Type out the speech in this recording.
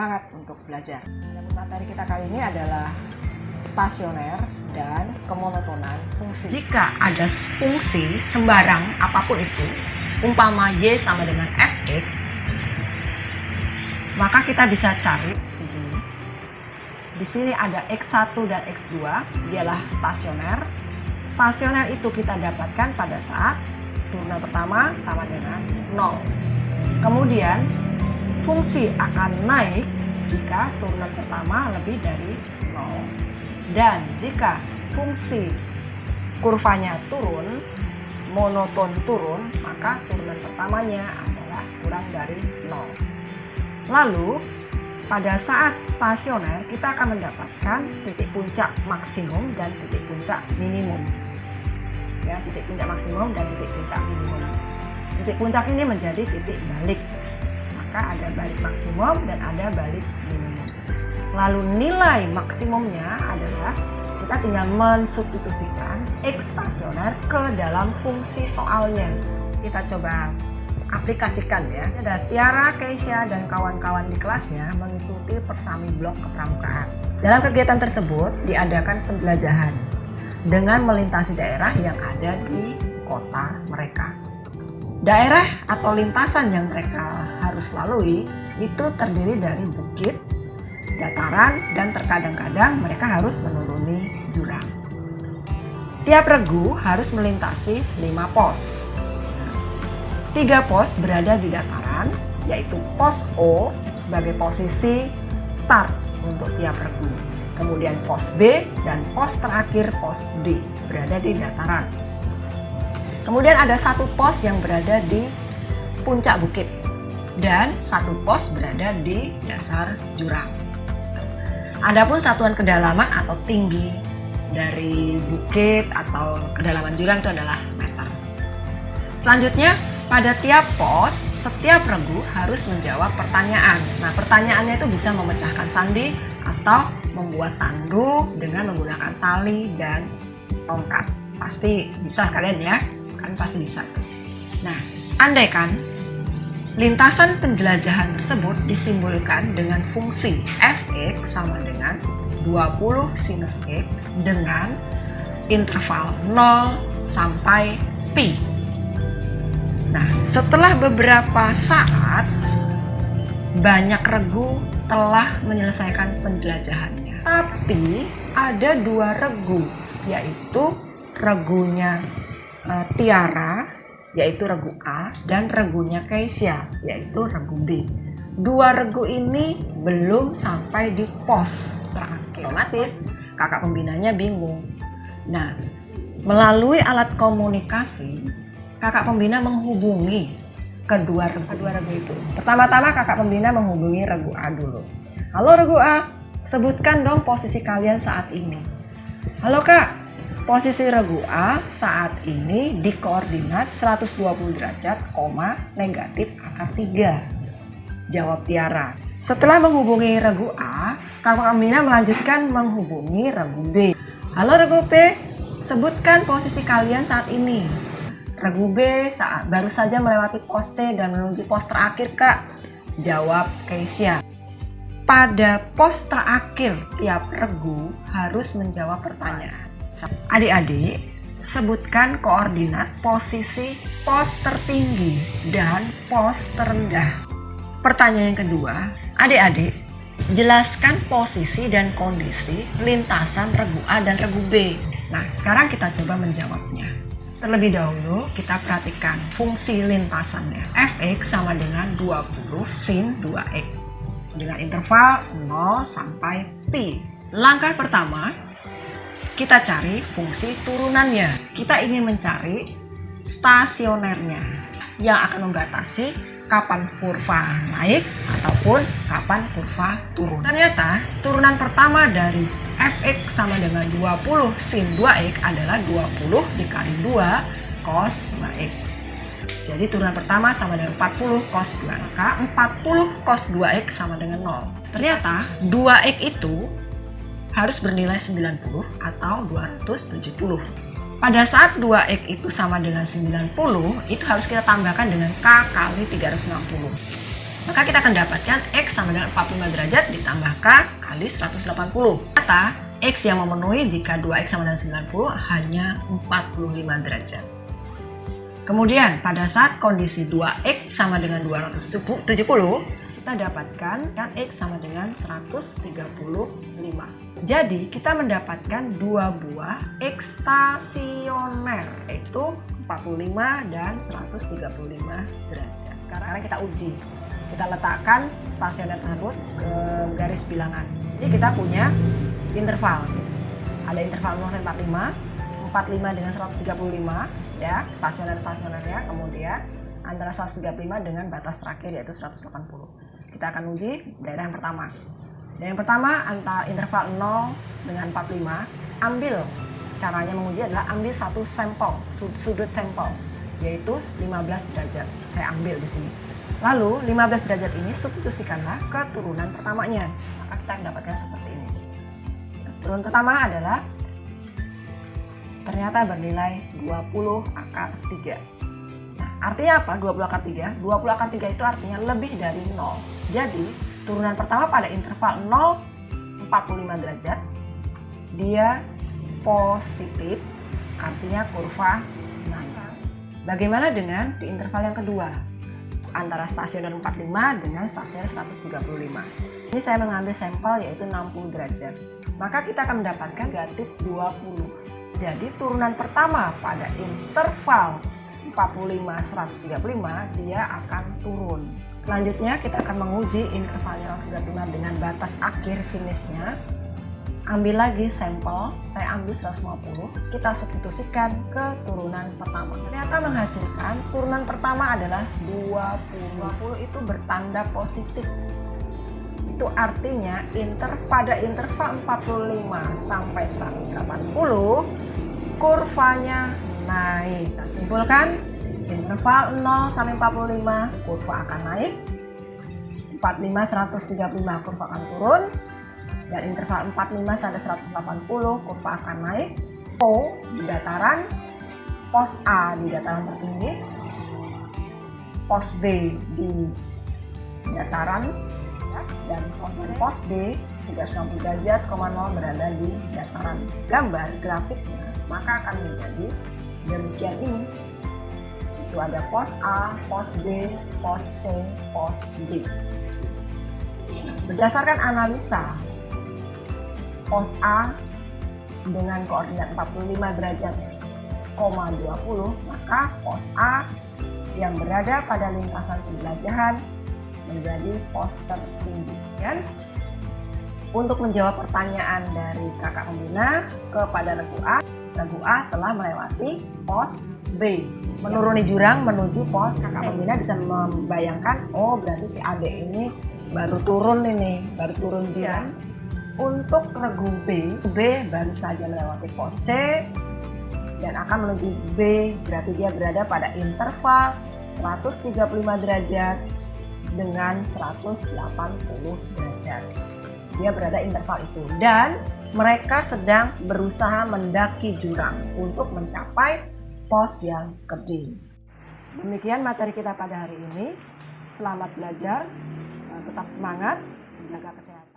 semangat untuk belajar. Materi kita kali ini adalah stasioner dan kemonotonan fungsi. Jika ada fungsi sembarang apapun itu, umpama Y sama dengan Fx, maka kita bisa cari begini. Di sini ada X1 dan X2, dialah stasioner. Stasioner itu kita dapatkan pada saat turunan pertama sama dengan 0. Kemudian fungsi akan naik jika turunan pertama lebih dari 0. Dan jika fungsi kurvanya turun, monoton turun, maka turunan pertamanya adalah kurang dari 0. Lalu pada saat stasioner kita akan mendapatkan titik puncak maksimum dan titik puncak minimum. Ya, titik puncak maksimum dan titik puncak minimum. Titik puncak ini menjadi titik balik. Maka ada balik maksimum dan ada balik minimum. Lalu nilai maksimumnya adalah kita tinggal mensubstitusikan X stasioner ke dalam fungsi soalnya. Kita coba aplikasikan ya. Ada Tiara, Keisha, dan kawan-kawan di kelasnya mengikuti persami blok kepramukaan. Dalam kegiatan tersebut diadakan penjelajahan dengan melintasi daerah yang ada di kota mereka. Daerah atau lintasan yang mereka harus lalui itu terdiri dari bukit, dataran, dan terkadang-kadang mereka harus menuruni jurang. Tiap regu harus melintasi 5 pos. 3 pos berada di dataran, yaitu pos O sebagai posisi start untuk tiap regu. Kemudian pos B dan pos terakhir pos D berada di dataran. Kemudian ada 1 pos yang berada di puncak bukit dan 1 pos berada di dasar jurang. Adapun satuan kedalaman atau tinggi dari bukit atau kedalaman jurang itu adalah meter. Selanjutnya, pada tiap pos, setiap regu harus menjawab pertanyaan. Nah, pertanyaannya itu bisa memecahkan sandi atau membuat tanduk dengan menggunakan tali dan tongkat. Pasti bisa kalian ya, kan pasti bisa. Nah, andaikan lintasan penjelajahan tersebut disimbolkan dengan fungsi Fx sama dengan 20 sinus X dengan interval 0 sampai pi. Nah, setelah beberapa saat, banyak regu telah menyelesaikan penjelajahannya. Tapi ada 2 regu, yaitu regunya Tiara, yaitu regu A, dan regunya Keisha, yaitu regu B. 2 regu ini belum sampai di pos terakhir. Otomatis kakak pembinanya bingung. Nah, melalui alat komunikasi, kakak pembina menghubungi kedua regu itu. Pertama-tama kakak pembina menghubungi regu A dulu. Halo regu A, sebutkan dong posisi kalian saat ini. Halo kak, posisi regu A saat ini di koordinat 120 derajat, negatif akar 3. Jawab Tiara. Setelah menghubungi regu A, kakak pembina melanjutkan menghubungi regu B. Halo regu B, sebutkan posisi kalian saat ini. Regu B baru saja melewati pos C dan menuju pos terakhir kak. Jawab Keisha. Pada pos terakhir tiap regu harus menjawab pertanyaan. Adik-adik, sebutkan koordinat posisi pos tertinggi dan pos terendah. Pertanyaan yang kedua, adik-adik, jelaskan posisi dan kondisi lintasan regu A dan regu B. Nah, sekarang kita coba menjawabnya. Terlebih dahulu kita perhatikan fungsi lintasannya. Fx sama dengan 20 sin 2x dengan interval 0 sampai pi. Langkah pertama, kita cari fungsi turunannya. Kita ingin mencari stasionernya yang akan membatasi kapan kurva naik ataupun kapan kurva turun. Ternyata turunan pertama dari Fx sama dengan 20 sin 2x adalah 20 dikali 2 cos 2x. Jadi turunan pertama sama dengan 40 cos 2. Maka 40 cos 2x sama dengan 0. Ternyata 2x itu harus bernilai 90 atau 270. Pada saat 2x itu sama dengan 90, itu harus kita tambahkan dengan K kali 360. Maka kita akan dapatkan X sama dengan 45 derajat ditambahkan kali 180. Ternyata X yang memenuhi jika 2X sama dengan 90 hanya 45 derajat. Kemudian pada saat kondisi 2X sama dengan 270, kita dapatkan kan X sama dengan 135. Jadi kita mendapatkan dua buah X stasioner, yaitu 45 dan 135 derajat. Sekarang kita uji. Kita letakkan stasioner tersebut ke garis bilangan. Jadi kita punya interval. Ada interval 0 sampai 45 dengan 135 ya, stasionernya. Kemudian antara 135 dengan batas terakhir yaitu 180. Kita akan uji daerah yang pertama. Daerah yang pertama antara interval 0 dengan 45. Ambil, caranya menguji adalah ambil satu sampel, sudut sampel, yaitu 15 derajat. Saya ambil di sini. Lalu 15 derajat ini substitusikanlah ke turunan pertamanya. Maka kita mendapatkan seperti ini. Turunan pertama adalah ternyata bernilai 20 akar 3. Nah, artinya apa 20 akar 3? 20 akar 3 itu artinya lebih dari 0. Jadi, turunan pertama pada interval 0, 45 derajat, dia positif, artinya kurva naik. Bagaimana dengan di interval yang kedua? Antara stasioner 45 dengan stasioner 135. Ini saya mengambil sampel yaitu 60 derajat. Maka kita akan mendapatkan negatif 20. Jadi turunan pertama pada interval 45-135 dia akan turun. Selanjutnya kita akan menguji interval 135 dengan batas akhir finishnya. Ambil lagi sampel, saya ambil 150, kita substitusikan ke turunan pertama. Ternyata menghasilkan turunan pertama adalah 20. 20 itu bertanda positif. Itu artinya pada interval 45 sampai 180 kurvanya naik. Kita simpulkan interval 0 sampai 45 kurva akan naik, 45 135 kurva akan turun, dan interval 45 sampai 180 kurva akan naik. O di dataran, pos A di dataran tertinggi, pos B di dataran, dan pos D 360 derajat, 0 berada di dataran. Gambar grafiknya maka akan menjadi demikian ini. Itu ada pos A, pos B, pos C, pos D. Berdasarkan analisa pos A dengan koordinat 45 derajat, 20, maka pos A yang berada pada lintasan penjelajahan menjadi pos tertinggi. Dan untuk menjawab pertanyaan dari kakak pembina kepada regu A telah melewati pos B, menuruni jurang menuju pos. Kakak pembina bisa membayangkan, oh berarti si adik ini baru turun jurang. Untuk regu B baru saja melewati pos C dan akan menuju B, berarti dia berada pada interval 135 derajat dengan 180 derajat. Dia berada interval itu dan mereka sedang berusaha mendaki jurang untuk mencapai pos yang kedua. Demikian materi kita pada hari ini. Selamat belajar, tetap semangat, jaga kesehatan.